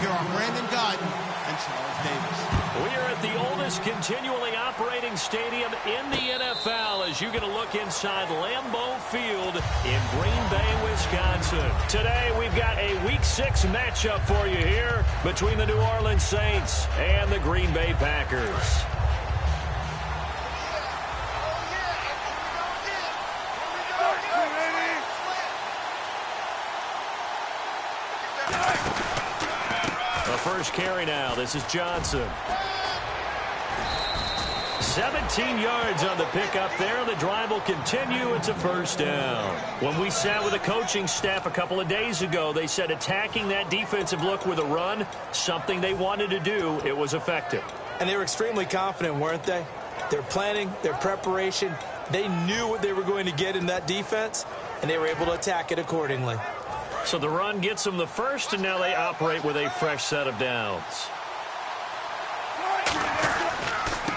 Here are Brandon Gaudin and Charles Davis. We are at the oldest continually operating stadium in the NFL as you get a look inside Lambeau Field in Green Bay, Wisconsin. Today we've got a Week 6 matchup for you here between the New Orleans Saints and the Green Bay Packers. The first carry now. This is Johnson. 17 yards on the pickup there. The drive will continue. It's a first down. When we sat with the coaching staff a couple of days ago, they said attacking that defensive look with a run, something they wanted to do. It was effective. And they were extremely confident, weren't they? Their planning, their preparation, they knew what they were going to get in that defense, and they were able to attack it accordingly. So the run gets them the first, and now they operate with a fresh set of downs.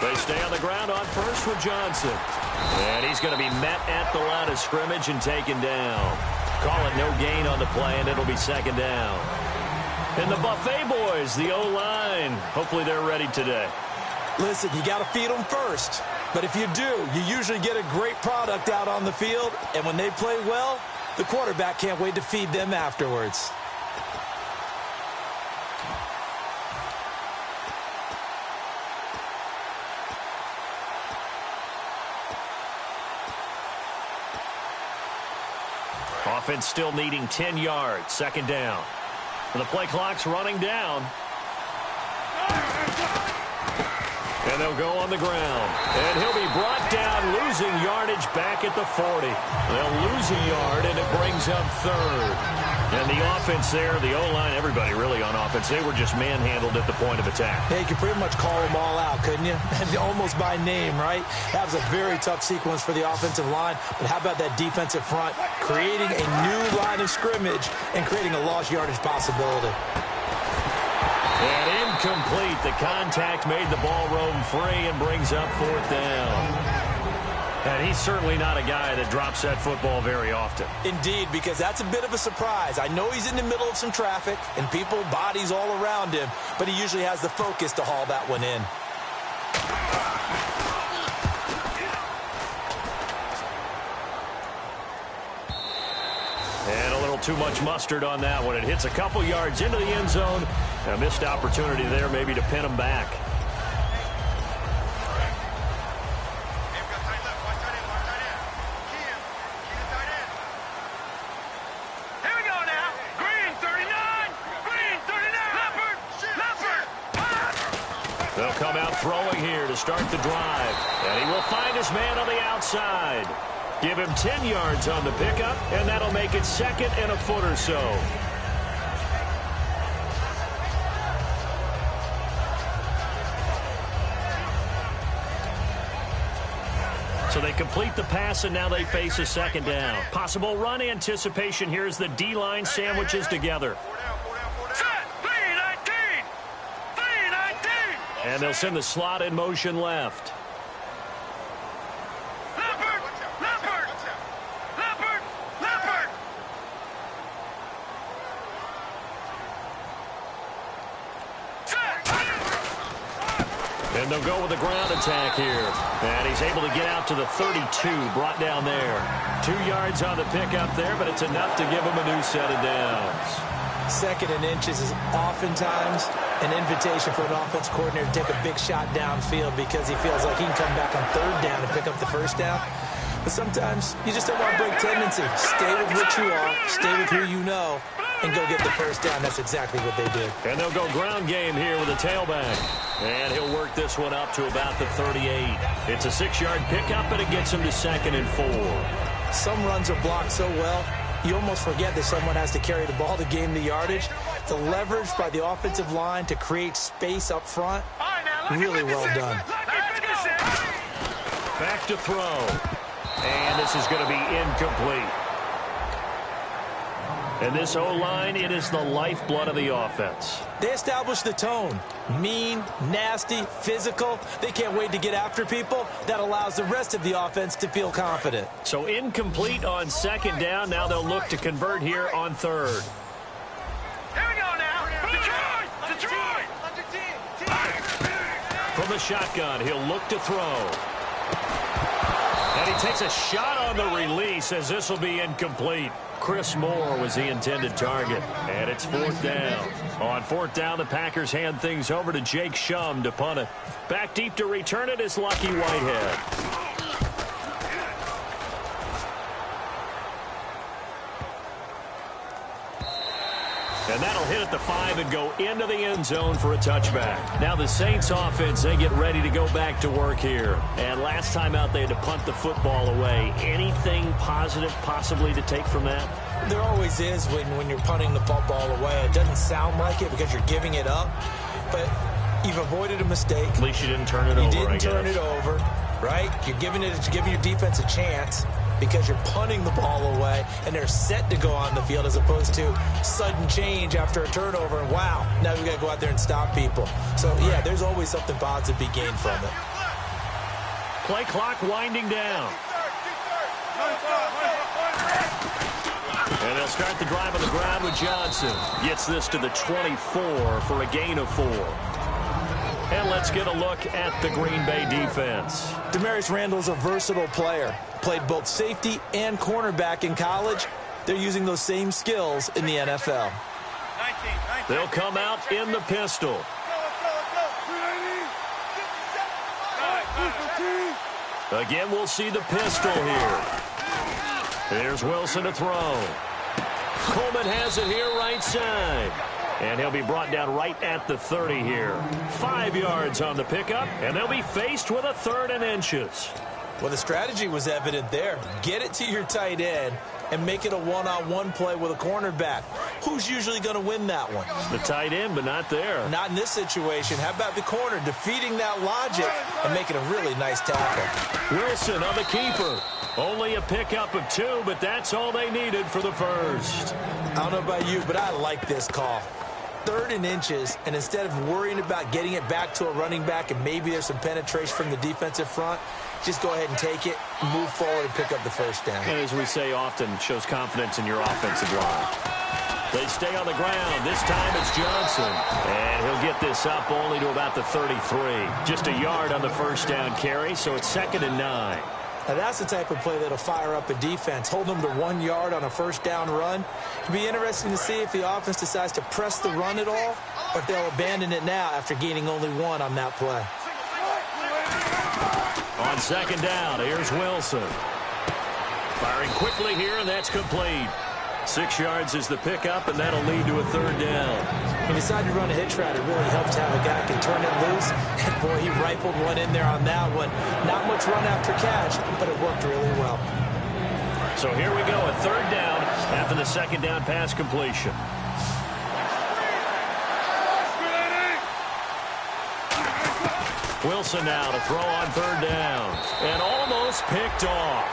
They stay on the ground on first with Johnson. And he's going to be met at the line of scrimmage and taken down. Call it no gain on the play, and it'll be second down. And the Buffet boys, the O-line, hopefully they're ready today. Listen, you got to feed them first. But if you do, you usually get a great product out on the field. And when they play well, the quarterback can't wait to feed them afterwards. Offense still needing 10 yards. Second down. The play clock's running down. And they'll go on the ground. And he'll be brought down, losing yardage back at the 40. They'll lose a yard, and it brings up third. And the offense there, the O-line, everybody really on offense, they were just manhandled at the point of attack. Yeah, you could pretty much call them all out, couldn't you? Almost by name, right? That was a very tough sequence for the offensive line. But how about that defensive front creating a new line of scrimmage and creating a lost yardage possibility? And incomplete. The contact made the ball roam free and brings up fourth down. And he's certainly not a guy that drops that football very often. Indeed, because that's a bit of a surprise. I know he's in the middle of some traffic and people, bodies all around him, but he usually has the focus to haul that one in. And a little too much mustard on that one. It hits a couple yards into the end zone. A missed opportunity there maybe to pin him back. They'll come out throwing here to start the drive. And he will find his man on the outside. Give him 10 yards on the pickup, and that'll make it second and a foot or so. So they complete the pass, and now they face a second down. Possible run anticipation here as the D-line sandwiches together. And they'll send the slot in motion left. And they'll go with the ground attack here. And he's able to get out to the 32, brought down there. 2 yards on the pickup there, but it's enough to give him a new set of downs. Second and inches is oftentimes an invitation for an offense coordinator to take a big shot downfield because he feels like he can come back on third down and pick up the first down. But sometimes you just don't want to break tendency. Stay with what you are, stay with who you know, and go get the first down. That's exactly what they did. And they'll go ground game here with a tailback. And he'll work this one up to about the 38. It's a 6-yard pickup, and it gets him to second and 4. Some runs are blocked so well, you almost forget that someone has to carry the ball to gain the yardage. The leverage by the offensive line to create space up front, really well done. Back to throw. And this is going to be incomplete. And this O-line, it is the lifeblood of the offense. They establish the tone. Mean, nasty, physical. They can't wait to get after people. That allows the rest of the offense to feel confident. So incomplete on second down. Now they'll look to convert here on third. Here we go now. from the shotgun. He'll look to throw. And he takes a shot on the release as this will be incomplete. Chris Moore was the intended target. And it's 4th down. On 4th down, the Packers hand things over to Jake Shum to punt it. Back deep to return it is Lucky Whitehead. And that'll hit at the 5 and go into the end zone for a touchback. Now the Saints offense, they get ready to go back to work here. And last time out, they had to punt the football away. Anything positive possibly to take from that? There always is when you're punting the football away. It doesn't sound like it because you're giving it up. But you've avoided a mistake. At least you didn't turn it over, I guess. You didn't turn it over, right? You're giving your defense a chance, because you're punting the ball away and they're set to go on the field as opposed to sudden change after a turnover. And wow, now we've got to go out there and stop people. So, yeah, there's always something positive to be gained from it. Play clock winding down. And they'll start the drive on the ground with Johnson. Gets this to the 24 for a gain of 4. And let's get a look at the Green Bay defense. Damarious Randall's a versatile player. Played both safety and cornerback in college. They're using those same skills in the NFL. They'll come out in the pistol. Again, we'll see the pistol here. Here's Wilson to throw. Coleman has it here right side. And he'll be brought down right at the 30 here. 5 yards on the pickup, and they'll be faced with a 3rd and inches. Well, the strategy was evident there. Get it to your tight end and make it a one-on-one play with a cornerback. Who's usually going to win that one? The tight end, but not there. Not in this situation. How about the corner defeating that logic and making a really nice tackle? Wilson on the keeper. Only a pickup of 2, but that's all they needed for the first. I don't know about you, but I like this call. 3rd and inches, and instead of worrying about getting it back to a running back and maybe there's some penetration from the defensive front, just go ahead and take it, move forward, and pick up the first down. And as we say often, shows confidence in your offensive line. They stay on the ground. This time it's Johnson. And he'll get this up only to about the 33. Just a yard on the first down carry, so it's 2nd and 9. Now that's the type of play that'll fire up a defense. Hold them to 1 yard on a first down run. It'll be interesting to see if the offense decides to press the run at all or if they'll abandon it now after gaining only 1 on that play. On 2nd down, here's Wilson. Firing quickly here, and that's complete. 6 yards is the pickup, and that'll lead to a 3rd down. When you decide to run a hitch route, it really helps to have a guy who can turn it loose. And, boy, he rifled one in there on that one. Not much run after catch, but it worked really well. So here we go, a 3rd down after the 2nd down pass completion. Wilson now to throw on 3rd down. And almost picked off.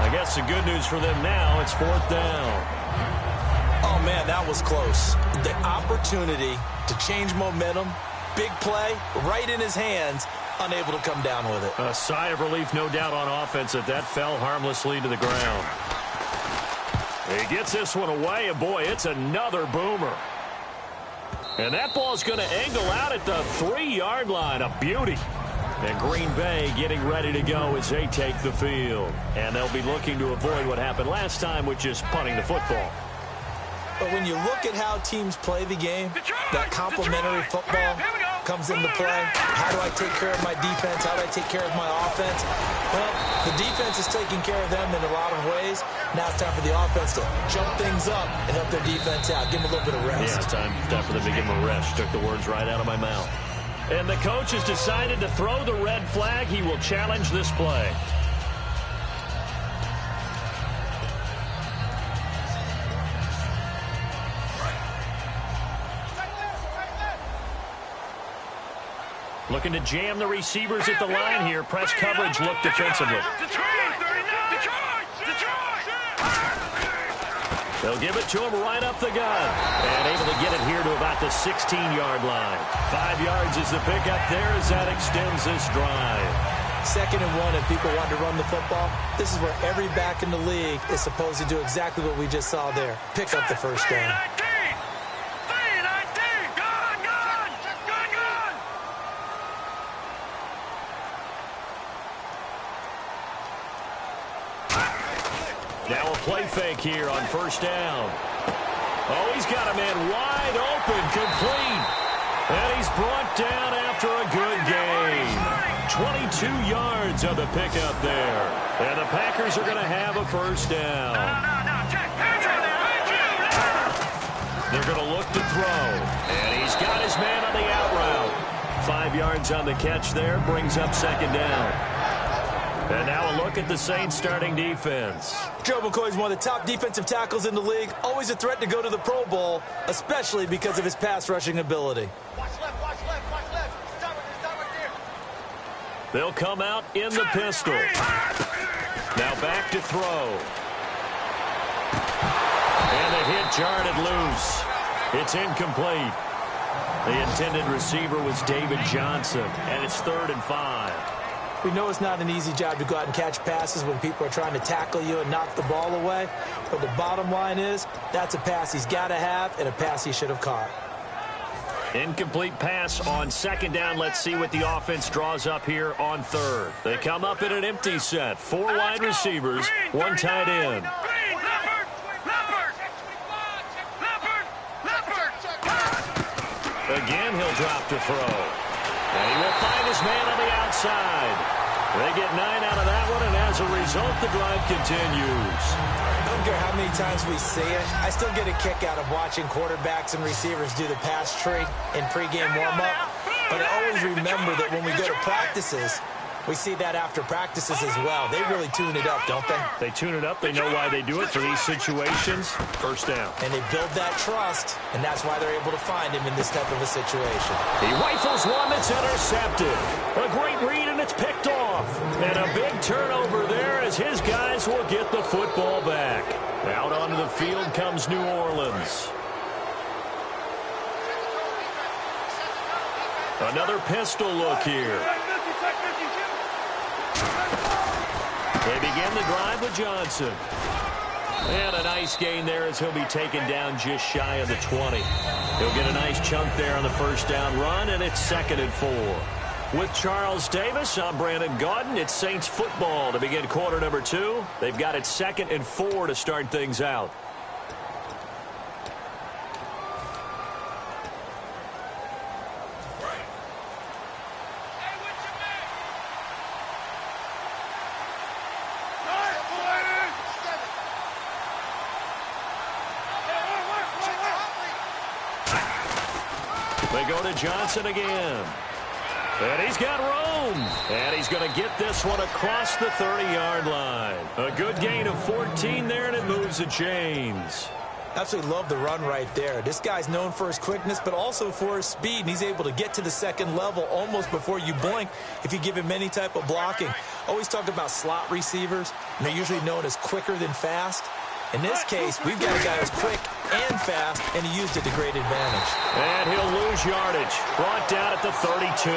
I guess the good news for them now, it's 4th down. Oh, man, that was close. The opportunity to change momentum, big play, right in his hands, unable to come down with it. A sigh of relief, no doubt, on offense that fell harmlessly to the ground. He gets this one away, and boy, it's another boomer. And that ball's going to angle out at the 3-yard line. A beauty. And Green Bay getting ready to go as they take the field. And they'll be looking to avoid what happened last time, which is punting the football. But when you look at how teams play the game, that complementary football comes into play. How do I take care of my defense? How do I take care of my offense? Well, the defense is taking care of them in a lot of ways. Now it's time for the offense to jump things up and help their defense out. Give them a little bit of rest. Yeah, it's time for them to give them a rest. Took the words right out of my mouth. And the coach has decided to throw the red flag. He will challenge this play. Looking to jam the receivers at the line here. Press coverage look defensively. They'll give it to him right up the gut. And able to get it here to about the 16-yard line. 5 yards is the pickup there as that extends this drive. 2nd and 1, and people want to run the football. This is where every back in the league is supposed to do exactly what we just saw there. Pick up the first down. Now a play fake here on first down. Oh, he's got a man wide open, complete. And he's brought down after a good gain. 22 yards on the pickup there. And the Packers are going to have a first down. They're going to look to throw. And he's got his man on the out route. 5 yards on the catch there, brings up second down. And now a look at the Saints starting defense. Joe McCoy is one of the top defensive tackles in the league. Always a threat to go to the Pro Bowl, especially because of his pass rushing ability. Watch left, watch left, watch left. Stop right there. They'll come out in the pistol. Now back to throw. And the hit jarred it loose. It's incomplete. The intended receiver was David Johnson, and it's 3rd and 5. We know it's not an easy job to go out and catch passes when people are trying to tackle you and knock the ball away. But the bottom line is, that's a pass he's got to have and a pass he should have caught. Incomplete pass on second down. Let's see what the offense draws up here on third. They come up in an empty set. 4 wide receivers, 1 tight end. Again, he'll drop to throw. And he will find his man on the outside. They get 9 out of that one, and as a result, the drive continues. I don't care how many times we see it. I still get a kick out of watching quarterbacks and receivers do the pass tree in pregame warm-up. But I always remember that when we go to practices, we see that after practices as well. They really tune it up, don't they? They tune it up. They know why they do it for these situations. First down. And they build that trust, and that's why they're able to find him in this type of a situation. He rifles one that's intercepted. A great read, and it's picked off. And a big turnover there as his guys will get the football back. Out onto the field comes New Orleans. Another pistol look here. They begin the drive with Johnson. And a nice gain there as he'll be taken down just shy of the 20. He'll get a nice chunk there on the first down run, and it's 2nd and 4. With Charles Davis, I'm Brandon Gaudin. It's Saints football to begin quarter number 2. They've got it 2nd and 4 to start things out. They go to Johnson again. And he's got room. And he's going to get this one across the 30-yard line. A good gain of 14 there, and it moves the chains. Absolutely love the run right there. This guy's known for his quickness, but also for his speed. And he's able to get to the second level almost before you blink if you give him any type of blocking. Always talk about slot receivers, and they're usually known as quicker than fast. In this case, we've got a guy who's quick and fast, and he used it to great advantage. And he'll lose yardage. Brought down at the 32.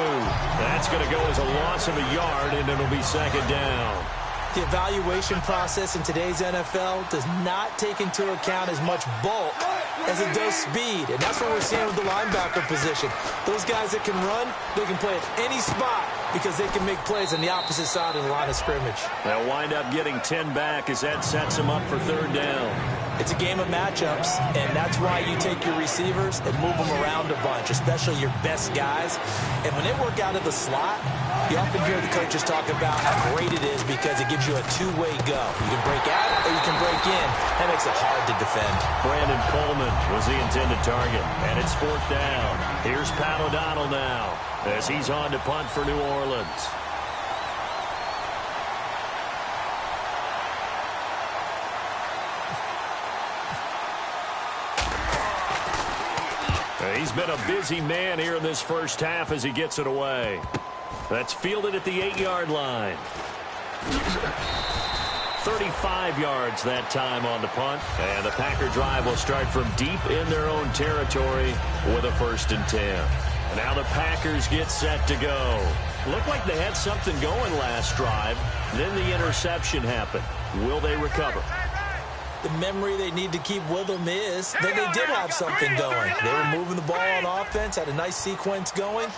That's going to go as a loss of a yard, and it'll be 2nd down. The evaluation process in today's NFL does not take into account as much bulk as it does speed, and that's what we're seeing with the linebacker position. Those guys that can run, they can play at any spot because they can make plays on the opposite side of the line of scrimmage. They'll wind up getting 10 back as that sets them up for 3rd down. It's a game of matchups, and that's why you take your receivers and move them around a bunch, especially your best guys. And when they work out of the slot, you often hear the coaches talk about how great it is because it gives you a two-way go. You can break out or you can break in. That makes it hard to defend. Brandon Coleman was the intended target, and it's 4th down. Here's Pat O'Donnell now as he's on to punt for New Orleans. He's been a busy man here in this first half as he gets it away. That's fielded at the 8-yard line. 35 yards that time on the punt. And the Packer drive will start from deep in their own territory with a 1st and 10. Now the Packers get set to go. Looked like they had something going last drive. Then the interception happened. Will they recover? The memory they need to keep with them is that they did have something going. They were moving the ball on offense, had a nice sequence going,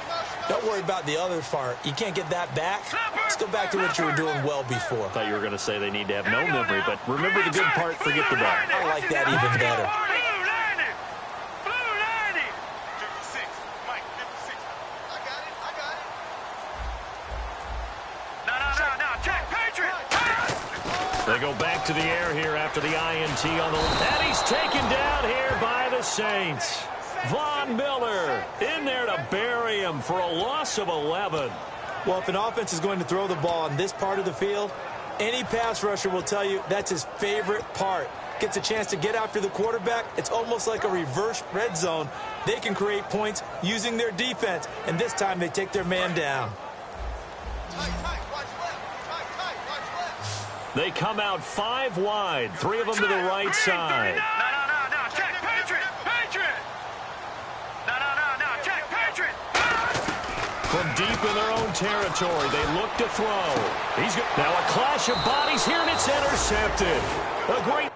Don't worry about the other part. You can't get that back. Let's go back to what you were doing well before. I thought you were going to say they need to have no memory, but remember the good part, forget the bad. I like that even better. They go back to the air here after the INT on the left. And he's taken down here by the Saints. Von Miller in there to bury him for a loss of 11. Well, if an offense is going to throw the ball on this part of the field, any pass rusher will tell you that's his favorite part. Gets a chance to get after the quarterback. It's almost like a reverse red zone. They can create points using their defense, and this time they take their man down. They come out 5 wide, 3 of them to the right side. Check, Patriot! Check, Patriot! From deep in their own territory, they look to throw. Now a clash of bodies here, and it's intercepted. A great...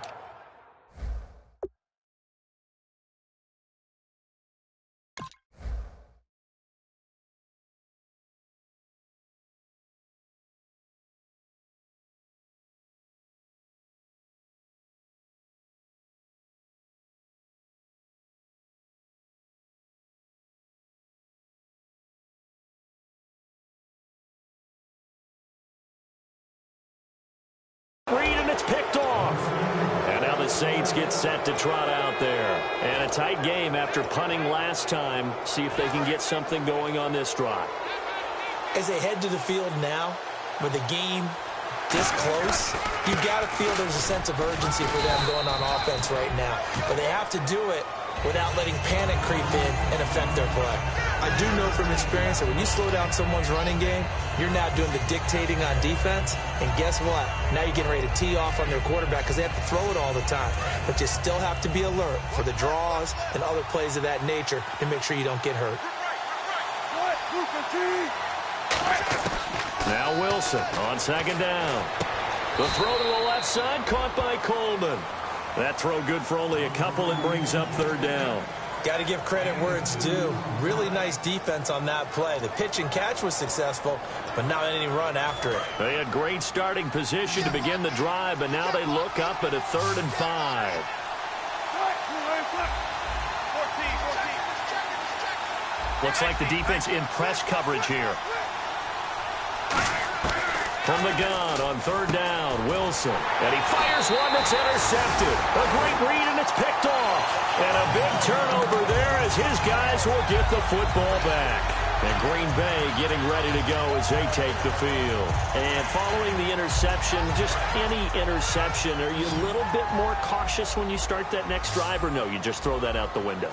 and it's picked off. And now the Saints get set to trot out there. And a tight game after punting last time. See if they can get something going on this drive. As they head to the field now, with the game this close, you've got to feel there's a sense of urgency for them going on offense right now. But they have to do it without letting panic creep in and affect their play. I do know from experience that when you slow down someone's running game, you're now doing the dictating on defense. And guess what? Now you're getting ready to tee off on their quarterback because they have to throw it all the time. But you still have to be alert for the draws and other plays of that nature to make sure you don't get hurt. Now Wilson on second down. The throw to the left side caught by Coleman. That throw good for only a couple and brings up third down. Got to give credit where it's due. Really nice defense on that play. The pitch and catch was successful, but not any run after it. They had great starting position to begin the drive, but now they look up at a 3rd and 5. Looks like the defense in press coverage here. From the gun on 3rd down, Wilson. And he fires one that's intercepted. A great read, and it's picked off. And a big turnover there as his guys will get the football back. And Green Bay getting ready to go as they take the field. And following the interception, just any interception, are you a little bit more cautious when you start that next drive, or no, you just throw that out the window?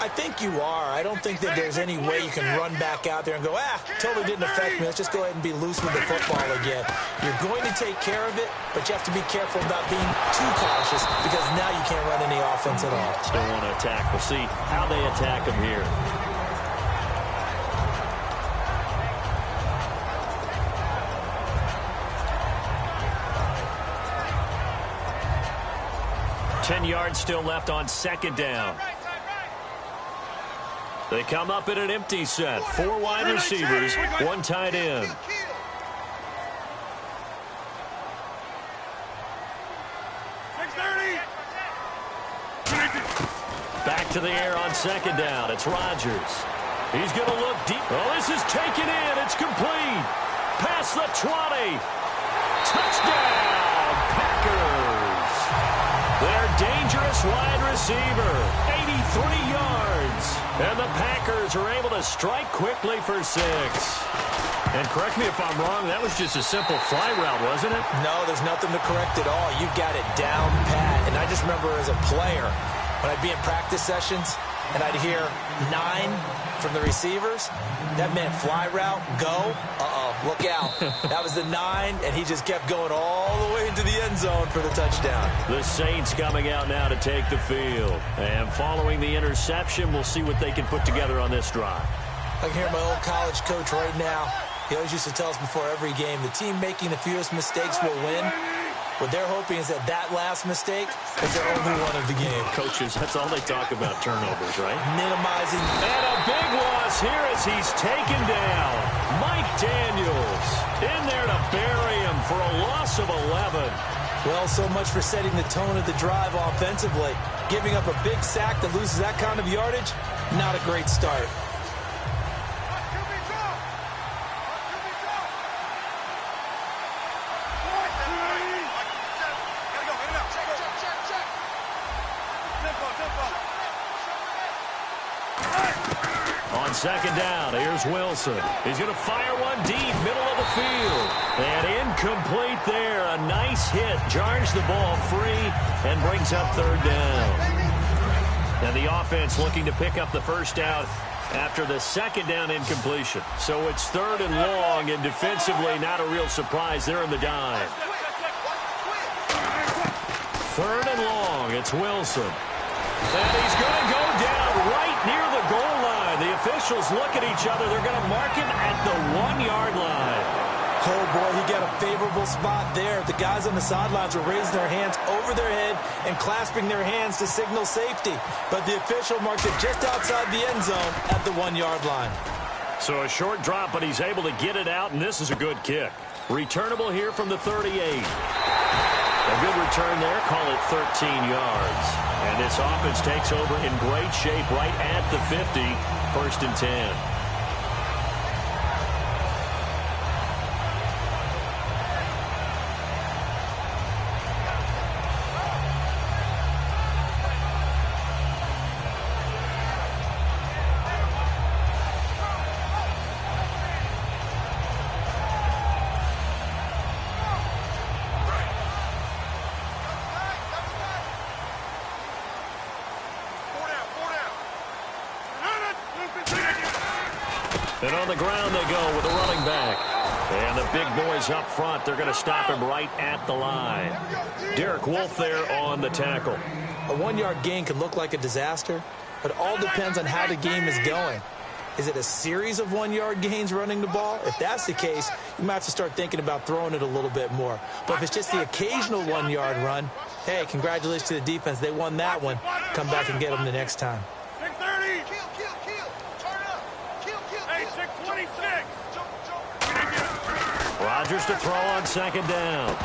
I think you are. I don't think that there's any way you can run back out there and go, totally didn't affect me. Let's just go ahead and be loose with the football again. You're going to take care of it, but you have to be careful about being too cautious because now you can't run any offense at all. Still want to attack. We'll see how they attack them here. Ten yards still left on second down. They come up in an empty set. 4 wide receivers, 1 tight end. Back to the air on second down. It's Rodgers. He's going to look deep. Oh, this is taken in. It's complete. Past the 20. Touchdown, Packers. Their dangerous wide receiver, 83 yards. And the Packers are able to strike quickly for 6. And correct me if I'm wrong, that was just a simple fly route, wasn't it? No, there's nothing to correct at all. You've got it down pat. And I just remember as a player, when I'd be in practice sessions and I'd hear 9 from the receivers, that meant fly route, go, look out. That was the 9, and he just kept going all the way into the end zone for the touchdown. The Saints coming out now to take the field. And following the interception, we'll see what they can put together on this drive. I can hear my old college coach right now. He always used to tell us before every game, the team making the fewest mistakes will win. What they're hoping is that last mistake is their only one of the game. Coaches, that's all they talk about, turnovers, right? Minimizing. And a big loss here as he's taken down. Mike Daniels in there to bury him for a loss of 11. Well, so much for setting the tone of the drive offensively. Giving up a big sack that loses that kind of yardage, not a great start. On second down, here's Wilson. He's going to fire one deep, middle of the field. And incomplete there. A nice hit. Jars the ball free and brings up third down. And the offense looking to pick up the first down after the second down incompletion. So it's third and long, and defensively not a real surprise. They're in the dive. Third and long, it's Wilson. And he's going to go down right near the goal line. The officials look at each other. They're going to mark him at the 1-yard line. Oh, boy, he got a favorable spot there. The guys on the sidelines were raising their hands over their head and clasping their hands to signal safety. But the official marked it just outside the end zone at the 1-yard line. So a short drop, but he's able to get it out, and this is a good kick. Returnable here from the 38. A good return there. Call it 13 yards. And this offense takes over in great shape right at the 50. First and 10. And on the ground they go with a running back. And the big boys up front, they're going to stop him right at the line. Derek Wolfe there on the tackle. A 1-yard gain could look like a disaster, but it all depends on how the game is going. Is it a series of 1-yard gains running the ball? If that's the case, you might have to start thinking about throwing it a little bit more. But if it's just the occasional 1-yard run, hey, congratulations to the defense. They won that one. Come back and get them the next time. Rodgers to throw on second down.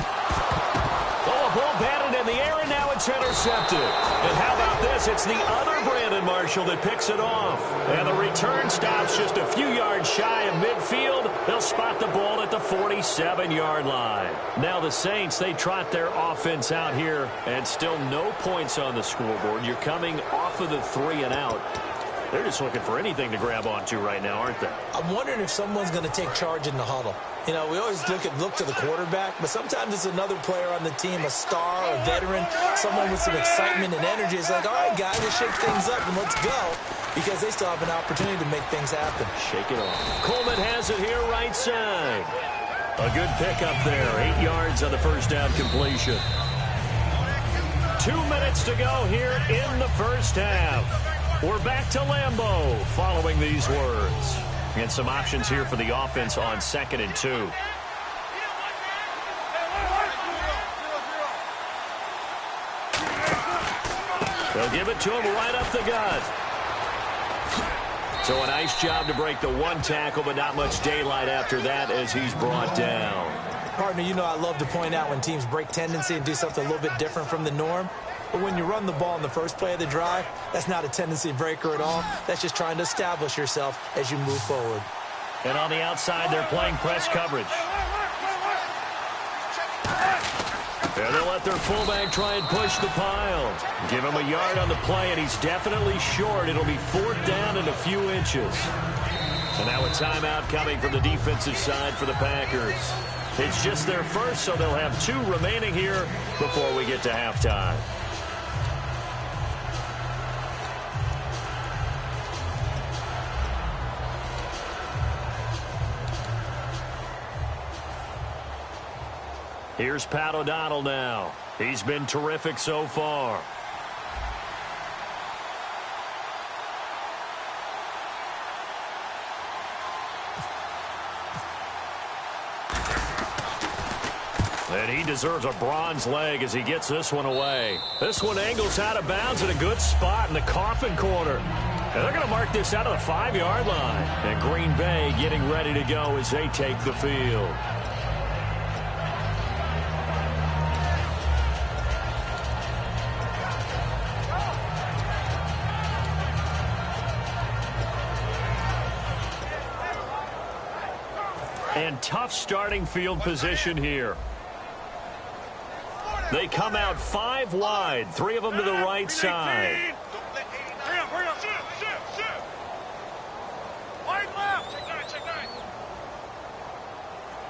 Oh, a ball batted in the air, and now it's intercepted. And how about this? It's the other Brandon Marshall that picks it off. And the return stops just a few yards shy of midfield. They'll spot the ball at the 47-yard line. Now the Saints, they trot their offense out here, and still no points on the scoreboard. You're coming off of the 3 and out. They're just looking for anything to grab onto right now, aren't they? I'm wondering if someone's going to take charge in the huddle. You know, we always look to the quarterback, but sometimes it's another player on the team, a star, a veteran, someone with some excitement and energy. It's like, all right, guys, let's shake things up and let's go, because they still have an opportunity to make things happen. Shake it off. Coleman has it here right side. A good pickup there. 8 yards on the first down completion. 2 minutes to go here in the first half. We're back to Lambeau following these words. And some options here for the offense on second and 2. They'll give it to him right up the gut. So a nice job to break the one tackle, but not much daylight after that as he's brought down. Partner, you know I love to point out when teams break tendency and do something a little bit different from the norm. But when you run the ball in the first play of the drive, that's not a tendency breaker at all. That's just trying to establish yourself as you move forward. And on the outside, they're playing press coverage. And they'll let their fullback try and push the pile. Give him a yard on the play, and he's definitely short. It'll be 4th down and a few inches. And now a timeout coming from the defensive side for the Packers. It's just their first, so they'll have 2 remaining here before we get to halftime. Here's Pat O'Donnell now. He's been terrific so far. And he deserves a bronze leg as he gets this one away. This one angles out of bounds in a good spot in the coffin corner. And they're going to mark this out of the 5-yard line. And Green Bay getting ready to go as they take the field. And tough starting field position here. They come out 5 wide, 3 of them to the right side. Hurry up. Shift. Wide left. Check 9.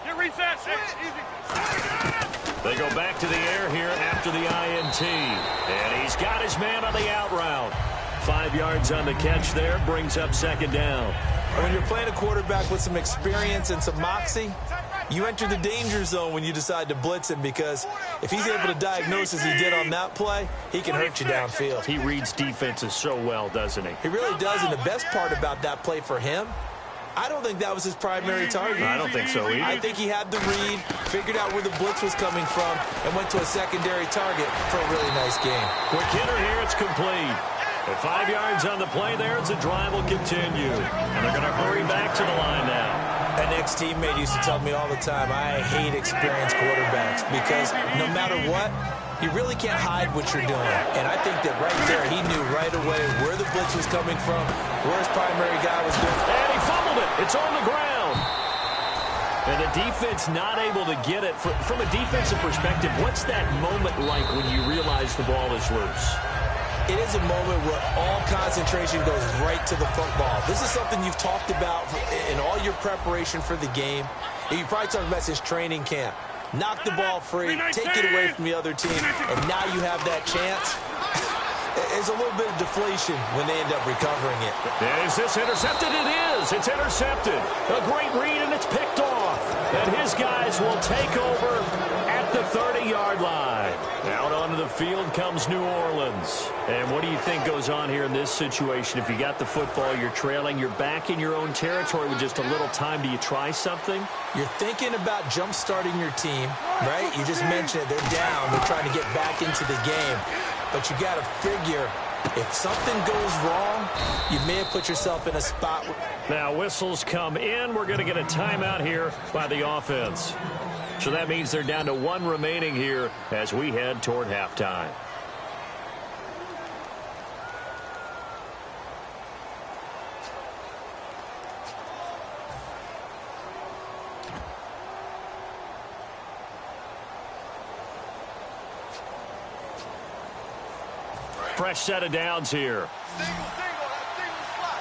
Get reset. Easy. They go back to the air here after the INT. And he's got his man on the out route. 5 yards on the catch there, brings up 2nd down. When you're playing a quarterback with some experience and some moxie, you enter the danger zone when you decide to blitz him, because if he's able to diagnose as he did on that play, he can hurt you downfield. He reads defenses so well, doesn't he? He really does, and the best part about that play for him, I don't think that was his primary target. I don't think so either. I think he had the read, figured out where the blitz was coming from, and went to a secondary target for a really nice game. Quick hitter here, it's complete. At 5 yards on the play there, as the drive will continue. And they're going to hurry back to the line now. An ex-teammate used to tell me all the time, I hate experienced quarterbacks, because no matter what, you really can't hide what you're doing. And I think that right there, he knew right away where the blitz was coming from, where his primary guy was doing. And he fumbled it. It's on the ground. And the defense not able to get it. From a defensive perspective, what's that moment like when you realize the ball is loose? It is a moment where all concentration goes right to the football. This is something you've talked about in all your preparation for the game. And you probably talked about since training camp. Knock the ball free, take it away from the other team, and now you have that chance. There's a little bit of deflation when they end up recovering it. Is this intercepted? It is. It's intercepted. A great read, and it's picked off. And his guys will take over at the 30-yard line. Out onto the field comes New Orleans. And what do you think goes on here in this situation? If you got the football, you're trailing, you're back in your own territory with just a little time. Do you try something? You're thinking about jump-starting your team, right? You just mentioned it. They're down. They're trying to get back into the game. But you got to figure, if something goes wrong, you may have put yourself in a spot. Now whistles come in. We're going to get a timeout here by the offense. So that means they're down to 1 remaining here as we head toward halftime. Fresh set of downs here. Single slot.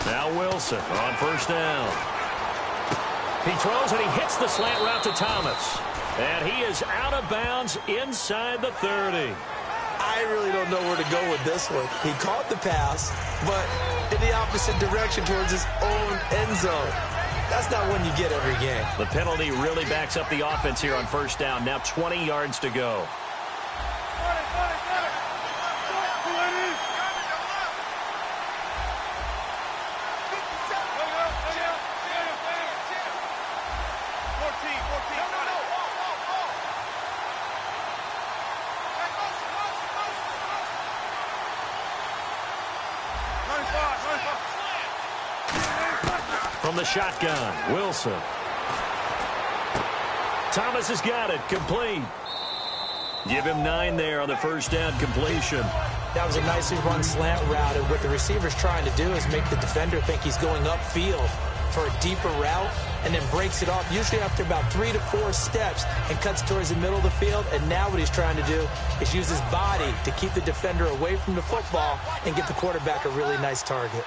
Now Wilson on 1st down. He throws and he hits the slant route to Thomas. And he is out of bounds inside the 30. I really don't know where to go with this one. He caught the pass, but in the opposite direction towards his own end zone. That's not one you get every game. The penalty really backs up the offense here on 1st down. Now 20 yards to go. From the shotgun, Wilson. Thomas has got it, complete. Give him 9 there on the 1st down completion. That was a nicely run slant route, and what the receiver's trying to do is make the defender think he's going upfield for a deeper route, and then breaks it off, usually after about 3 to 4 steps, and cuts towards the middle of the field. And now what he's trying to do is use his body to keep the defender away from the football and get the quarterback a really nice target.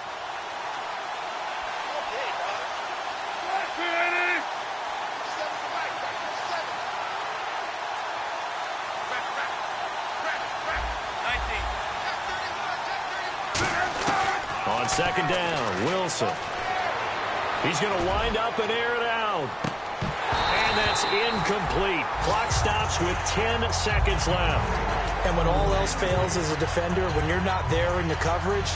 On 2nd down, Wilson. He's going to wind up and air it out. And that's incomplete. Clock stops with 10 seconds left. And when all else fails as a defender, when you're not there in the coverage,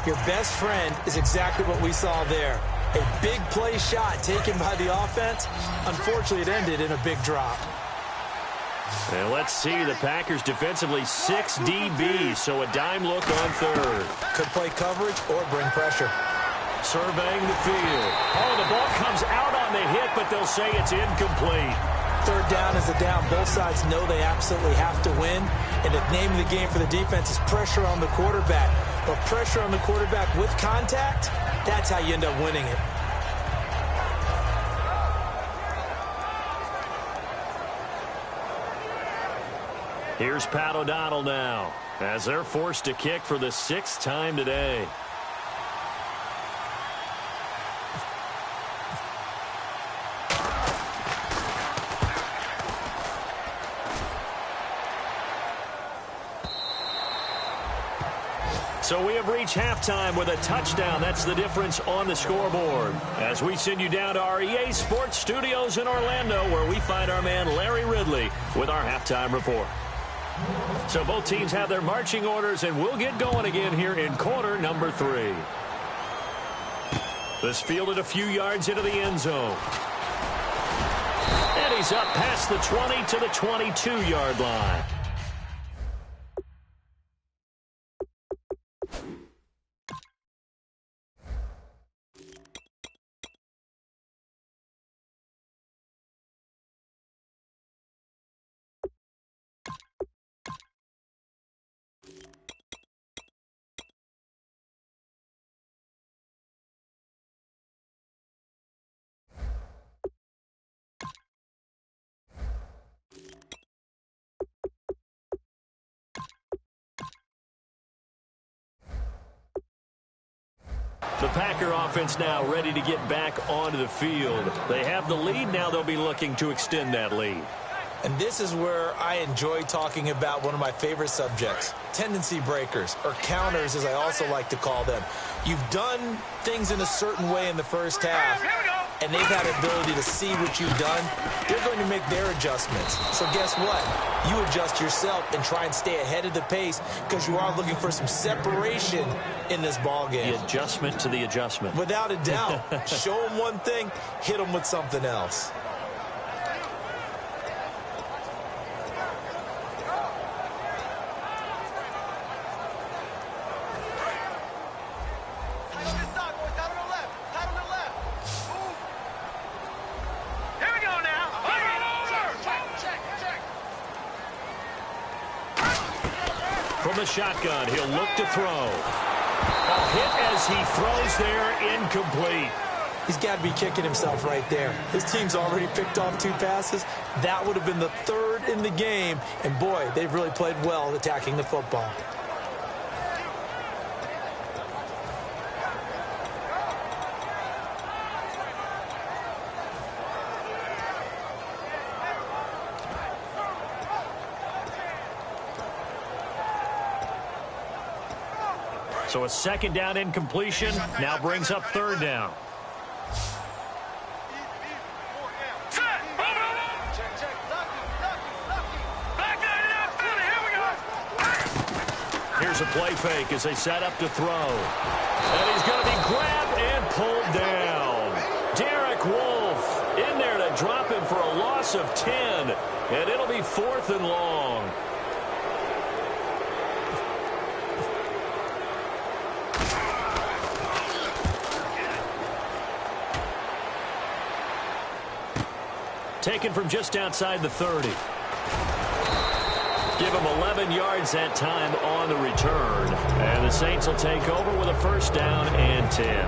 your best friend is exactly what we saw there. A big play shot taken by the offense. Unfortunately, it ended in a big drop. And let's see, the Packers defensively 6 DBs, so a dime look on third. Could play coverage or bring pressure. Surveying the field. Oh, the ball comes out on the hit, but they'll say it's incomplete. Third down is a down. Both sides know they absolutely have to win. And the name of the game for the defense is pressure on the quarterback. But pressure on the quarterback with contact, that's how you end up winning it. Here's Pat O'Donnell now, as they're forced to kick for the 6th time today. So we have reached halftime with a touchdown. That's the difference on the scoreboard. As we send you down to our EA Sports Studios in Orlando, where we find our man Larry Ridley with our halftime report. So both teams have their marching orders, and we'll get going again here in quarter number 3. This fielded a few yards into the end zone. And he's up past the 20 to the 22-yard line. The Packer offense now ready to get back onto the field. They have the lead. Now they'll be looking to extend that lead. And this is where I enjoy talking about one of my favorite subjects, tendency breakers, or counters as I also like to call them. You've done things in a certain way in the first half, and they've had the ability to see what you've done. They're going to make their adjustments. So guess what? You adjust yourself and try and stay ahead of the pace because you are looking for some separation in this ball game. The adjustment to the adjustment. Without a doubt. Show them one thing, hit them with something else. From the shotgun, he'll look to throw. A hit as he throws there, incomplete. He's got to be kicking himself right there. His team's already picked off 2 passes. That would have been the 3rd in the game. And, boy, they've really played well attacking the football. So a 2nd down incompletion now brings up 3rd down. Here's a play fake as they set up to throw. And he's going to be grabbed and pulled down. Derek Wolfe in there to drop him for a loss of 10. And it'll be 4th and long. Taken from just outside the 30. Give him 11 yards that time on the return. And the Saints will take over with a 1st down and 10.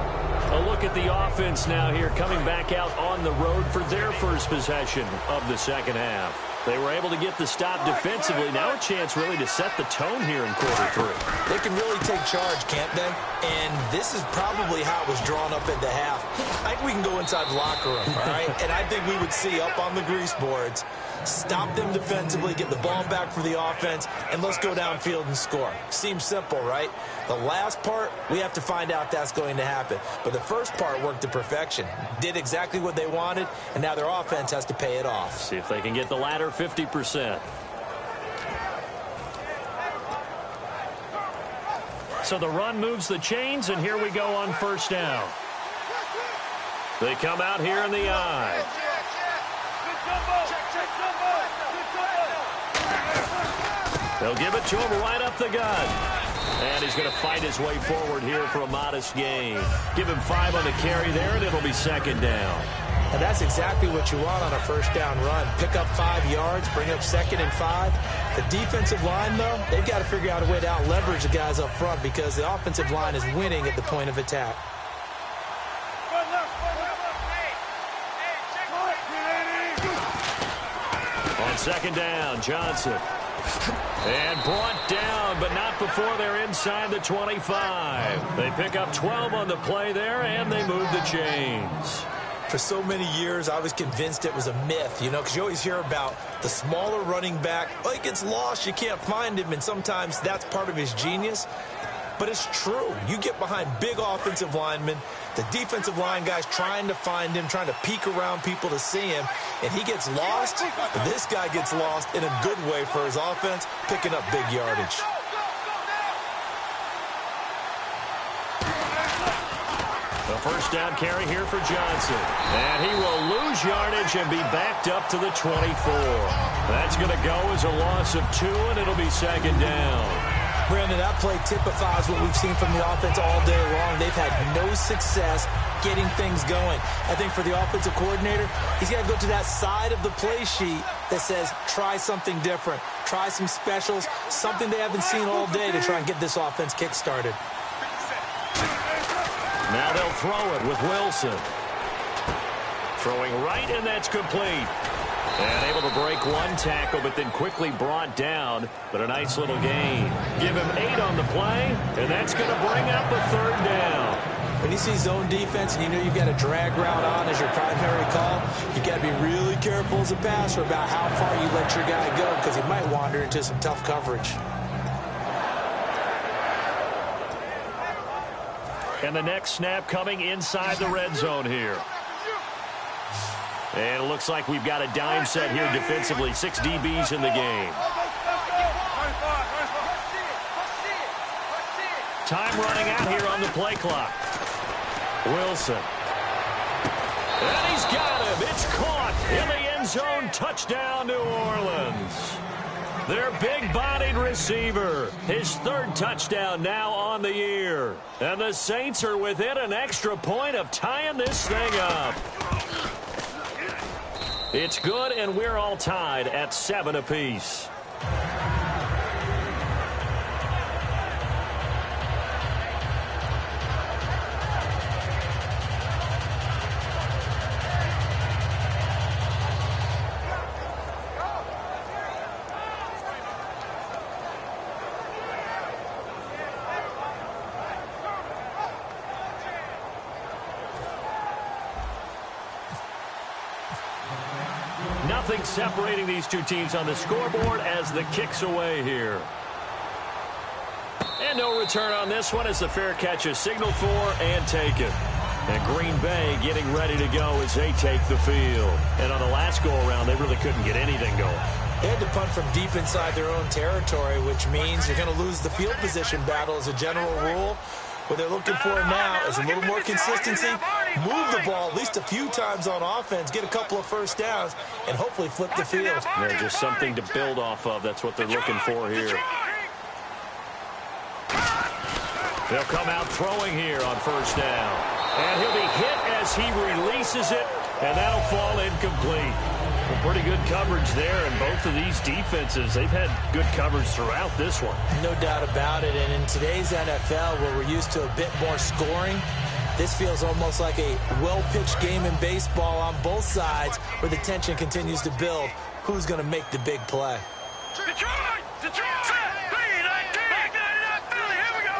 A look at the offense now here, coming back out on the road for their first possession of the 2nd half. They were able to get the stop defensively. Now a chance really to set the tone here in quarter 3. They can really take charge, can't they? And this is probably how it was drawn up at the half. I think we can go inside the locker room, all right? And I think we would see up on the grease boards, stop them defensively, get the ball back for the offense, and let's go downfield and score. Seems simple, right? The last part, we have to find out that's going to happen. But the first part worked to perfection. Did exactly what they wanted, and now their offense has to pay it off. See if they can get the latter 50%. So the run moves the chains, and here we go on 1st down. They come out here in the eye. They'll give it to him right up the gut. And he's going to fight his way forward here for a modest gain. Give him 5 on the carry there, and it'll be second down. And that's exactly what you want on a first down run. Pick up 5 yards, bring up 2nd and 5. The defensive line, though, they've got to figure out a way to out-leverage the guys up front because the offensive line is winning at the point of attack. On second down, Johnson. And brought down, but not before they're inside the 25. They pick up 12 on the play there, and they move the chains. For so many years, I was convinced it was a myth, because you always hear about the smaller running back. Oh, he gets lost, you can't find him, and sometimes that's part of his genius. But it's true. You get behind big offensive linemen, the defensive line guys trying to find him, trying to peek around people to see him, and he gets lost. This guy gets lost in a good way for his offense, picking up big yardage. The first down carry here for Johnson. And he will lose yardage and be backed up to the 24. That's going to go as a loss of 2, and it'll be second down. Brandon, that play typifies what we've seen from the offense all day long. They've had no success getting things going. I think for the offensive coordinator, he's got to go to that side of the play sheet that says, try something different. Try some specials, something they haven't seen all day to try and get this offense kick-started. Now they'll throw it with Wilson. Throwing right, and that's complete. And able to break 1 tackle, but then quickly brought down. But a nice little gain. Give him 8 on the play, and that's going to bring up the 3rd down. When you see zone defense and you know you've got a drag route on as your primary call, you've got to be really careful as a passer about how far you let your guy go because he might wander into some tough coverage. And the next snap coming inside the red zone here. And it looks like we've got a dime set here defensively. 6 DBs in the game. Time running out here on the play clock. Wilson. And he's got him. It's caught in the end zone. Touchdown, New Orleans. Their big-bodied receiver. His 3rd touchdown now on the year. And the Saints are within an extra point of tying this thing up. It's good, and we're all tied at 7 apiece. Nothing separating these two teams on the scoreboard as the kick's away here. And no return on this one as the fair catch is signaled for and taken. And Green Bay getting ready to go as they take the field. And on the last go-around, they really couldn't get anything going. They had to punt from deep inside their own territory, which means you're going to lose the field position battle as a general rule. What they're looking for now is a little more consistency, move the ball at least a few times on offense, get a couple of first downs, and hopefully flip the field. Yeah, just something to build off of. That's what they're looking for here. They'll come out throwing here on first down. And he'll be hit as he releases it, and that'll fall incomplete. Well, pretty good coverage there, and both of these defenses, they've had good coverage throughout this one. No doubt about it, and in today's NFL, where we're used to a bit more scoring, this feels almost like a well-pitched game in baseball on both sides, where the tension continues to build. Who's going to make the big play? Detroit! Detroit! Here we go!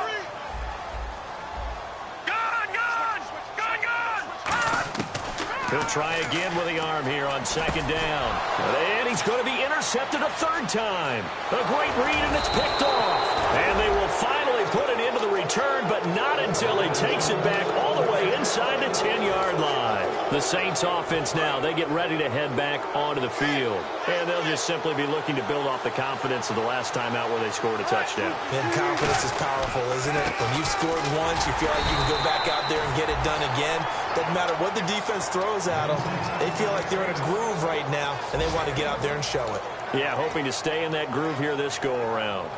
He'll try again with the arm here on second down. And he's going to be intercepted a 3rd time. A great read, and it's picked off. And they will finally put it into the return, but not until he takes it back all the way inside the 10-yard line. The Saints offense now, they get ready to head back onto the field. And they'll just simply be looking to build off the confidence of the last time out where they scored a touchdown. And confidence is powerful, isn't it? When you've scored once, you feel like you can go back out there and get it done again. Doesn't matter what the defense throws at them. They feel like they're in a groove right now, and they want to get out there and show it. Yeah, hoping to stay in that groove here this go-around.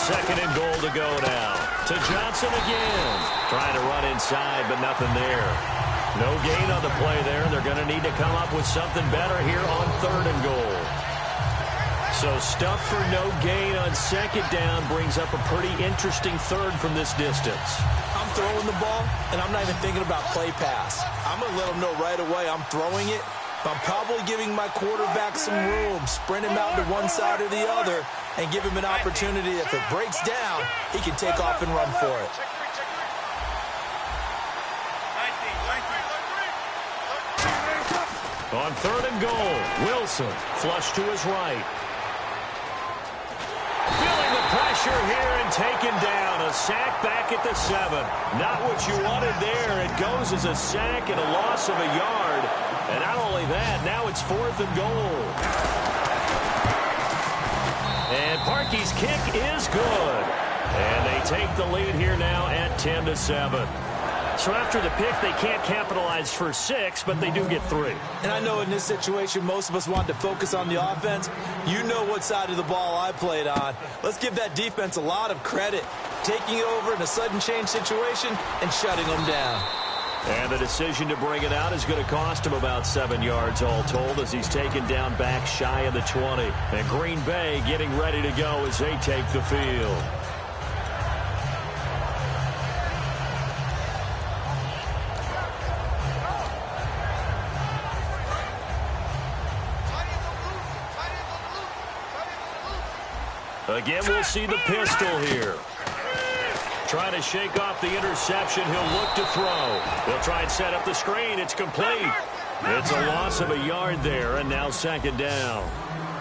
Second and goal to go now. To Johnson again. Trying to run inside, but nothing there. No gain on the play there. They're going to need to come up with something better here on third and goal. So stuff for no gain on second down brings up a pretty interesting third from this distance. I'm throwing the ball, and I'm not even thinking about play pass. I'm going to let them know right away I'm throwing it. I'm probably giving my quarterback some room, sprint him out to one side or the other, and give him an opportunity. If it breaks down, he can take off and run for it. On third and goal, Wilson flush to his right. Feeling the pressure here and taken down. A sack back at the 7. Not what you wanted there. It goes as a sack and a loss of a yard. And not only that, now it's fourth and goal. And Parkey's kick is good. And they take the lead here now at 10-7. So after the pick, they can't capitalize for 6, but they do get 3. And I know in this situation, most of us wanted to focus on the offense. You know what side of the ball I played on. Let's give that defense a lot of credit. Taking over in a sudden change situation and shutting them down. And the decision to bring it out is going to cost him about 7 yards all told as he's taken down back shy of the 20. And Green Bay getting ready to go as they take the field. Again, we'll see the pistol here. Trying to shake off the interception. He'll look to throw. He'll try and set up the screen. It's complete. It's a loss of a yard there, and now second down.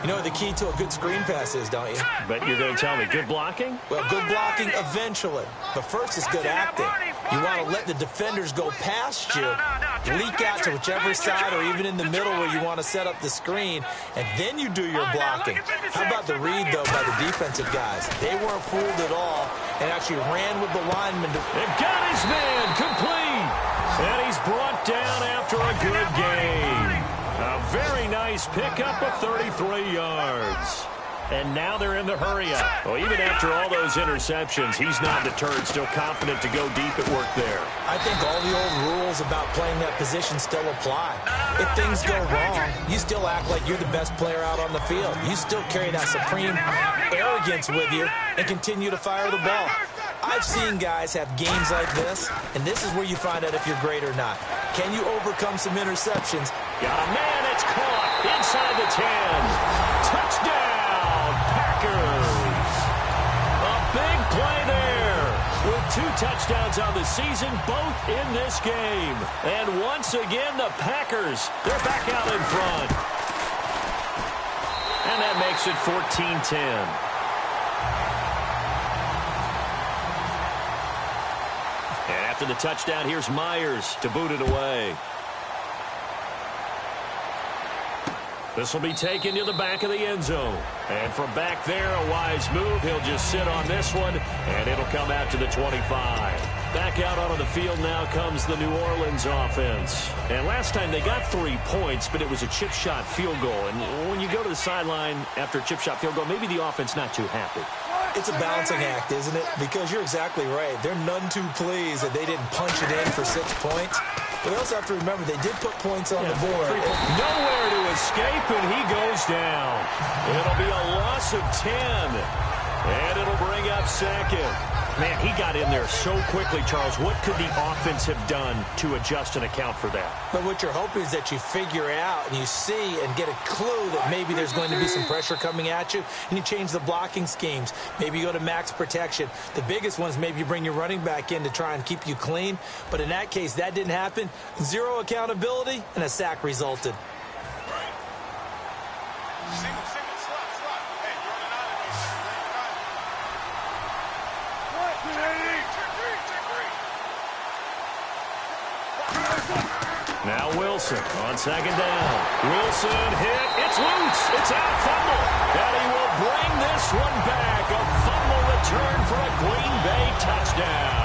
You know what the key to a good screen pass is, don't you? But you're going to tell me, good blocking? Well, good blocking eventually. But first is good acting. You want to let the defenders go past you, leak out to whichever side or even in the middle where you want to set up the screen, and then you do your blocking. How about the read, though, by the defensive guys? They weren't fooled at all and actually ran with the lineman. And got his man complete. And he's brought down after a good game. A very nice pickup of 33 yards. And now they're in the hurry-up. Well, even after all those interceptions, he's not deterred, still confident to go deep at work there. I think all the old rules about playing that position still apply. If things go wrong, you still act like you're the best player out on the field. You still carry that supreme arrogance with you and continue to fire the ball. I've seen guys have games like this, and this is where you find out if you're great or not. Can you overcome some interceptions? Got a man, it's caught inside the 10. Touchdown, Packers. A big play there with 2 touchdowns on the season, both in this game. And once again, the Packers, they're back out in front. And that makes it 14-10. After the touchdown, here's Myers to boot it away. This will be taken to the back of the end zone. And from back there, a wise move. He'll just sit on this one, and it'll come out to the 25. Back out onto the field now comes the New Orleans offense. And last time they got 3 points, but it was a chip shot field goal. And when you go to the sideline after a chip shot field goal, maybe the offense not too happy. It's a balancing act, isn't it? Because you're exactly right. They're none too pleased that they didn't punch it in for 6 points. But we also have to remember they did put points on the board. Nowhere to escape, and he goes down. It'll be a loss of 10. And it'll bring up second. Man, he got in there so quickly, Charles. What could the offense have done to adjust and account for that? But what you're hoping is that you figure out and you see and get a clue that maybe there's going to be some pressure coming at you, and you change the blocking schemes. Maybe you go to max protection. The biggest one is maybe you bring your running back in to try and keep you clean. But in that case, that didn't happen. 0 accountability, and a sack resulted. Now Wilson on second down. Wilson hit. It's loose. It's out. Fumble. And he will bring this one back. A fumble return for a Green Bay touchdown.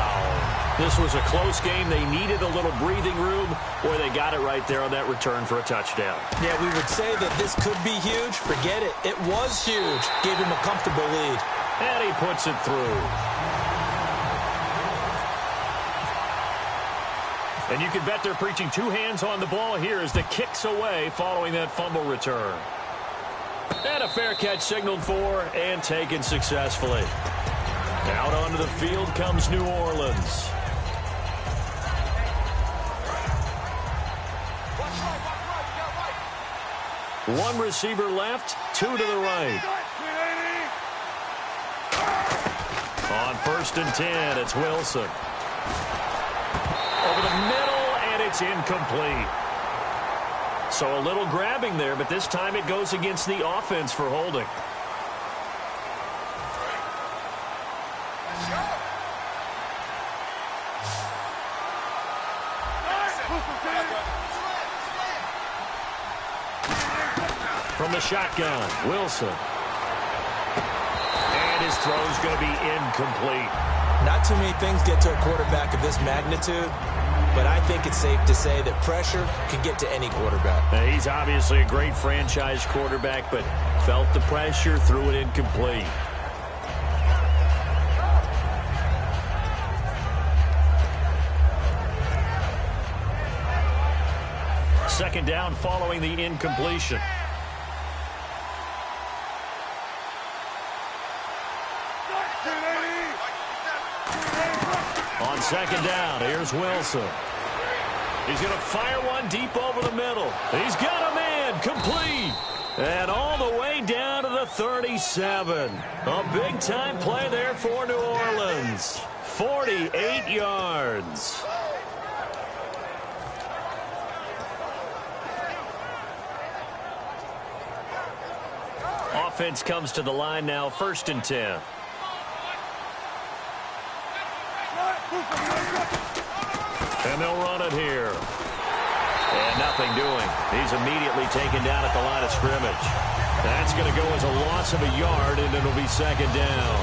This was a close game. They needed a little breathing room, or they got it right there on that return for a touchdown. Yeah, we would say that this could be huge. Forget it. It was huge. Gave him a comfortable lead. And he puts it through. And you can bet they're preaching two hands on the ball here as the kick's away following that fumble return. And a fair catch signaled for and taken successfully. Out onto the field comes New Orleans. One receiver left, two to the right. On 1st and 10, it's Wilson. Over the middle, and it's incomplete. So a little grabbing there, but this time it goes against the offense for holding. From the shotgun, Wilson. And his throw's going to be incomplete. Not too many things get to a quarterback of this magnitude, but I think it's safe to say that pressure can get to any quarterback. Now, he's obviously a great franchise quarterback, but felt the pressure, threw it incomplete. Second down following the incompletion. On second down, here's Wilson. He's going to fire one deep over the middle. He's got a man, complete. And all the way down to the 37. A big-time play there for New Orleans. 48 yards. Offense comes to the line now, 1st and 10. And they'll run it here. And nothing doing. He's immediately taken down at the line of scrimmage. That's going to go as a loss of a yard, and it'll be second down.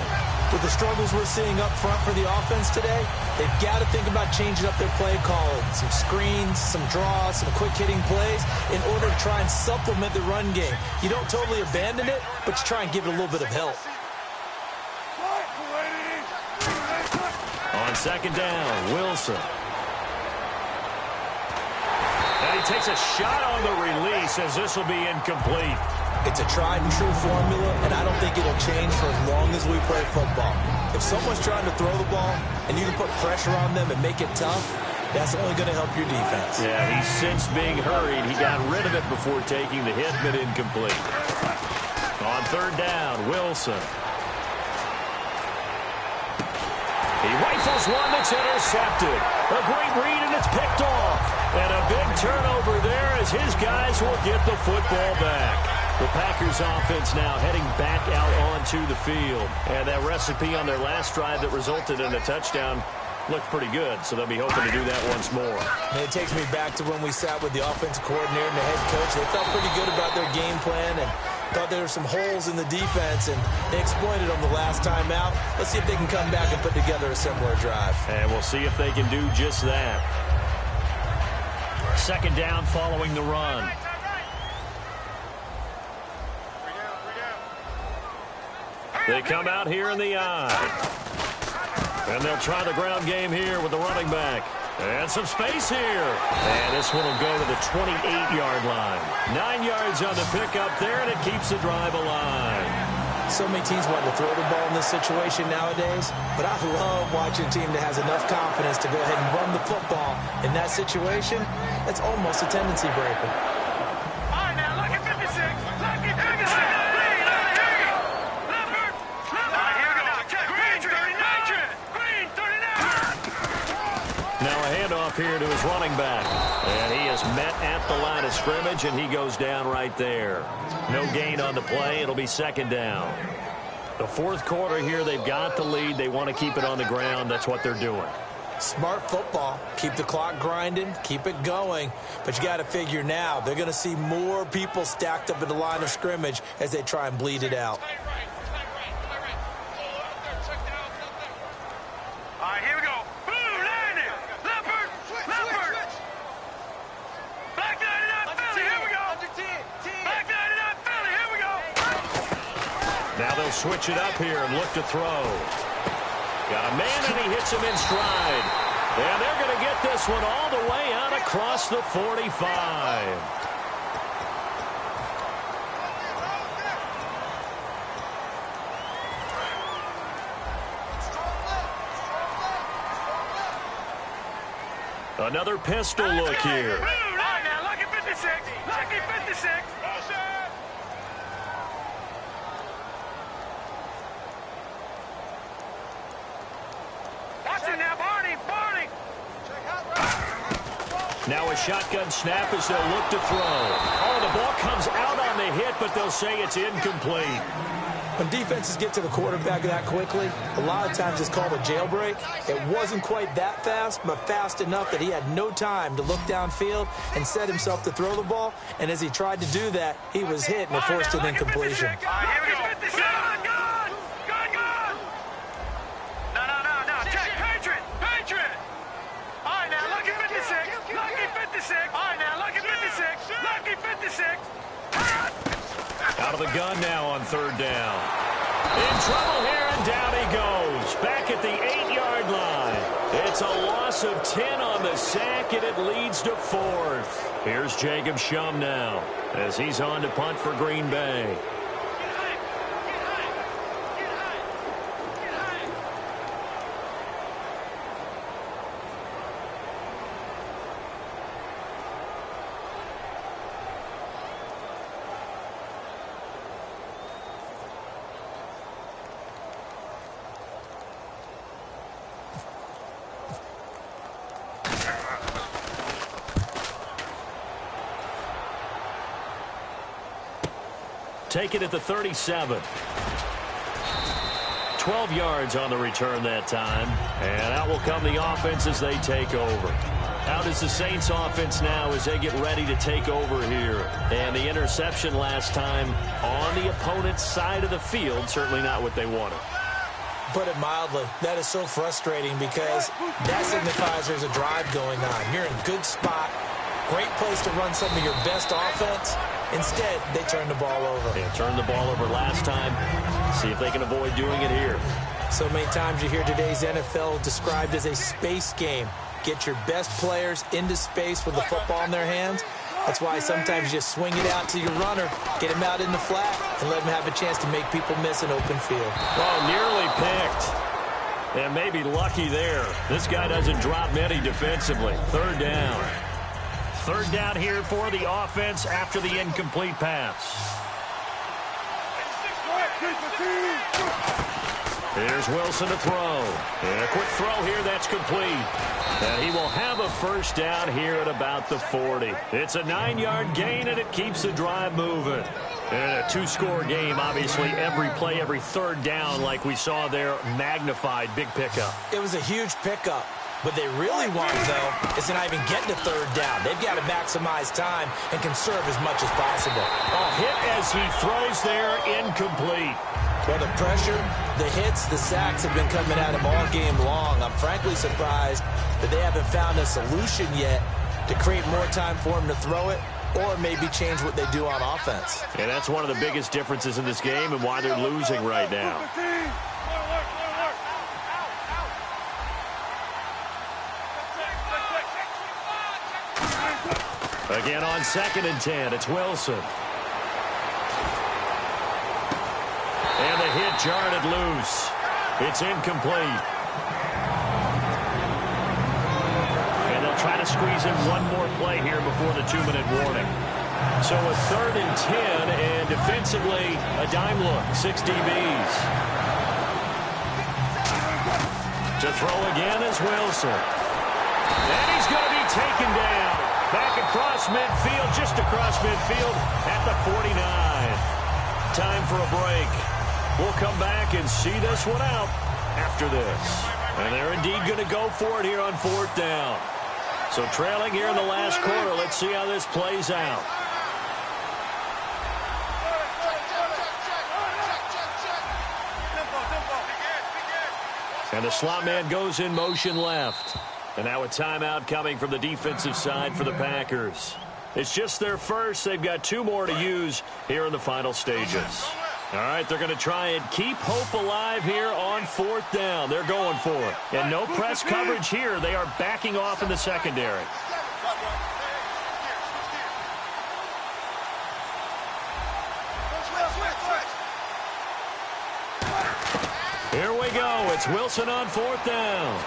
With the struggles we're seeing up front for the offense today, they've got to think about changing up their play calling. Some screens, some draws, some quick-hitting plays in order to try and supplement the run game. You don't totally abandon it, but you try and give it a little bit of help. On second down, Wilson. And he takes a shot on the release as this will be incomplete. It's a tried-and-true formula, and I don't think it'll change for as long as we play football. If someone's trying to throw the ball and you can put pressure on them and make it tough, that's only going to help your defense. Yeah, he's since being hurried. He got rid of it before taking the hit, but incomplete. On third down, Wilson. He rifles one that's intercepted. A great read, and it's picked off. And a big turnover there as his guys will get the football back. The Packers offense now heading back out onto the field. And that recipe on their last drive that resulted in a touchdown looked pretty good, so they'll be hoping to do that once more. And it takes me back to when we sat with the offensive coordinator and the head coach. They felt pretty good about their game plan and thought there were some holes in the defense, and they exploited them the last time out. Let's see if they can come back and put together a similar drive. And we'll see if they can do just that. Second down following the run. They come out here in the eye. And they'll try the ground game here with the running back. And some space here. And this one will go to the 28-yard line. 9 yards on the pickup there, and it keeps the drive alive. So many teams want to throw the ball in this situation nowadays, but I love watching a team that has enough confidence to go ahead and run the football. In that situation, that's almost a tendency breaker. All right, now look at 56. Look at 56. Here to his running back. And he is met at the line of scrimmage, and he goes down right there. No gain on the play. It'll be second down. The fourth quarter here, they've got the lead. They want to keep it on the ground. That's what they're doing. Smart football. Keep the clock grinding, keep it going. But you got to figure now, they're going to see more people stacked up at the line of scrimmage as they try and bleed it out. All right, here we go. Blue, landing. Leopard, leopard. Black 99 Philly, here we go. Black 99 Philly, here we go. Now they'll switch it up here and look to throw. Got a man, and he hits him in stride. And they're going to get this one all the way out across the 45. Another pistol look here. All right, now, lucky 56. Lucky 56. Watch it now, Barney. Barney. Now a shotgun snap as they'll look to throw. Oh, the ball comes out on the hit, but they'll say it's incomplete. When defenses get to the quarterback that quickly, a lot of times it's called a jailbreak. It wasn't quite that fast, but fast enough that he had no time to look downfield and set himself to throw the ball. And as he tried to do that, he was hit and it forced an incompletion. All right, here we go. Gun. No. Check. Patriot. All right, now, lucky 56. Lucky 56. All right, now, lucky 56. Lucky 56. Out of the gun now on third down. In trouble here, and down he goes. Back at the 8-yard line. It's a loss of 10 on the sack, and it leads to fourth. Here's Jacob Shum now as he's on to punt for Green Bay. Take it at the 37. 12 yards on the return that time. And out will come the offense as they take over. How does the Saints offense now as they get ready to take over here? And the interception last time on the opponent's side of the field, certainly not what they wanted. Put it mildly, that is so frustrating because that signifies there's a drive going on. You're in a good spot, great place to run some of your best offense. Instead, they turn the ball over. They turned the ball over last time. See if they can avoid doing it here. So many times you hear today's NFL described as a space game. Get your best players into space with the football in their hands. That's why sometimes you just swing it out to your runner, get him out in the flat, and let him have a chance to make people miss an open field. Oh, nearly picked. And maybe lucky there. This guy doesn't drop many defensively. Third down. Third down here for the offense after the incomplete pass. Here's Wilson to throw. And a quick throw here that's complete. And he will have a first down here at about the 40. It's a 9-yard gain, and it keeps the drive moving. And a two-score game, obviously, every play, every third down, like we saw there, magnified, big pickup. It was a huge pickup. What they really want, though, is to not even get to third down. They've got to maximize time and conserve as much as possible. A hit as he throws there, incomplete. Well, the pressure, the hits, the sacks have been coming at him all game long. I'm frankly surprised that they haven't found a solution yet to create more time for him to throw it or maybe change what they do on offense. And that's one of the biggest differences in this game and why they're losing right now. Again on 2nd and 10, it's Wilson. And the hit jarred it loose. It's incomplete. And they'll try to squeeze in one more play here before the 2-minute warning. So a 3rd and 10, and defensively, a dime look, 6 DBs. To throw again is Wilson. And he's going to be taken down. Back across midfield, just across midfield at the 49. Time for a break. We'll come back and see this one out after this. And they're indeed going to go for it here on 4th down. So trailing here in the last quarter. Let's see how this plays out. And the slot man goes in motion left. And now a timeout coming from the defensive side for the Packers. It's just their first. They've got 2 more to use here in the final stages. All right, they're going to try and keep hope alive here on 4th down. They're going for it. And no press coverage here. They are backing off in the secondary. Here we go. It's Wilson on 4th down.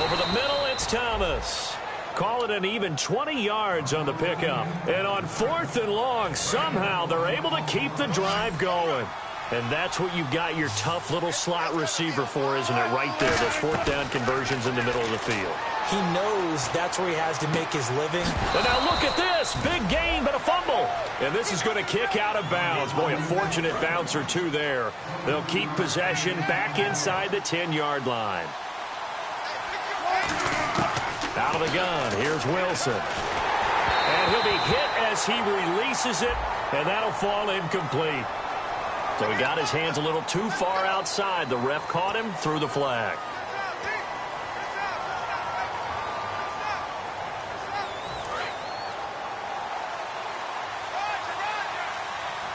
Over the middle, it's Thomas. Call it an even 20 yards on the pickup. And on 4th and long, somehow they're able to keep the drive going. And that's what you've got your tough little slot receiver for, isn't it? Right there, those 4th down conversions in the middle of the field. He knows that's where he has to make his living. And now look at this. Big gain, but a fumble. And this is going to kick out of bounds. Boy, a fortunate bounce or 2 there. They'll keep possession back inside the 10-yard line. Out of the gun, here's Wilson. And he'll be hit as he releases it, and that'll fall incomplete. So he got his hands a little too far outside. The ref caught him, threw the flag.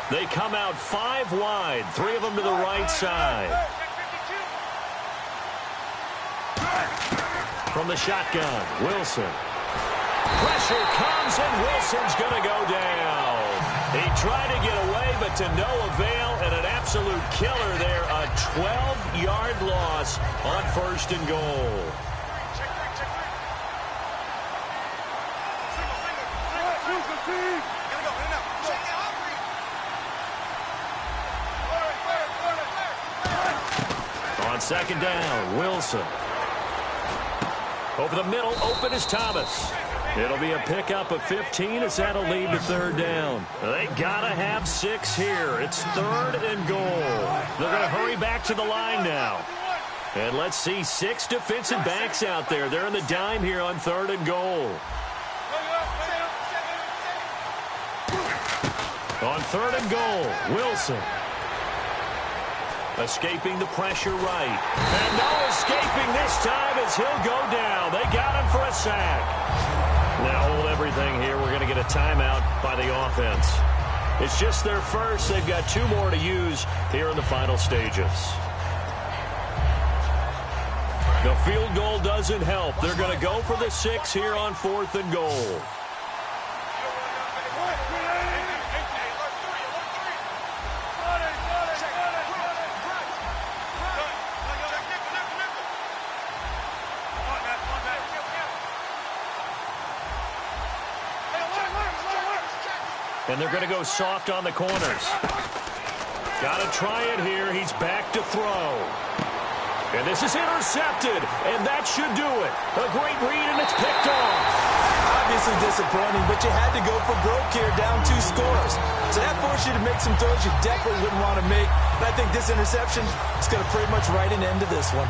They come out 5 wide, 3 of them to the right side. From the shotgun, Wilson. Pressure comes, and Wilson's going to go down. He tried to get away, but to no avail, and an absolute killer there. A 12-yard loss on 1st and goal. On 2nd down, Wilson. Over the middle, open is Thomas. It'll be a pickup of 15 as that'll lead to 3rd down. They got to have 6 here. It's 3rd and goal. They're going to hurry back to the line now. And let's see 6 defensive backs out there. They're in the dime here on 3rd and goal. On 3rd and goal, Wilson. Escaping the pressure right. And no escaping this time as he'll go down. They got him for a sack. Now hold everything here. We're going to get a timeout by the offense. It's just their first. They've got 2 more to use here in the final stages. The field goal doesn't help. They're going to go for the 6 here on 4th and goal. And they're going to go soft on the corners. Got to try it here. He's back to throw. And this is intercepted, and that should do it. A great read, and it's picked off. Obviously disappointing, but you had to go for broke here, down 2 scores. So that forced you to make some throws you definitely wouldn't want to make. And I think this interception is going to pretty much write an end to this one.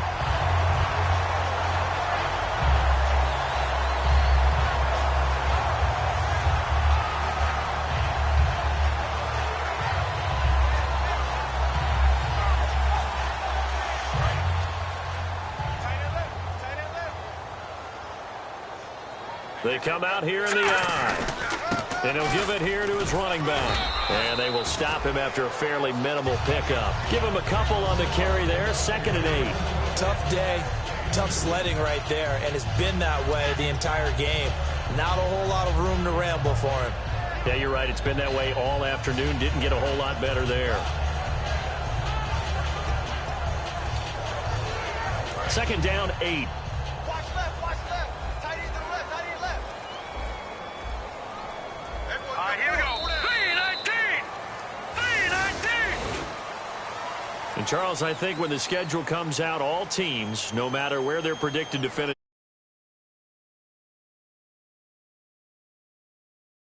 They come out here in the eye. And he'll give it here to his running back. And they will stop him after a fairly minimal pickup. Give him a couple on the carry there. 2nd and 8. Tough day. Tough sledding right there. And it's been that way the entire game. Not a whole lot of room to ramble for him. Yeah, you're right. It's been that way all afternoon. Didn't get a whole lot better there. 2nd down, 8. And, Charles, I think when the schedule comes out, all teams, no matter where they're predicted to finish,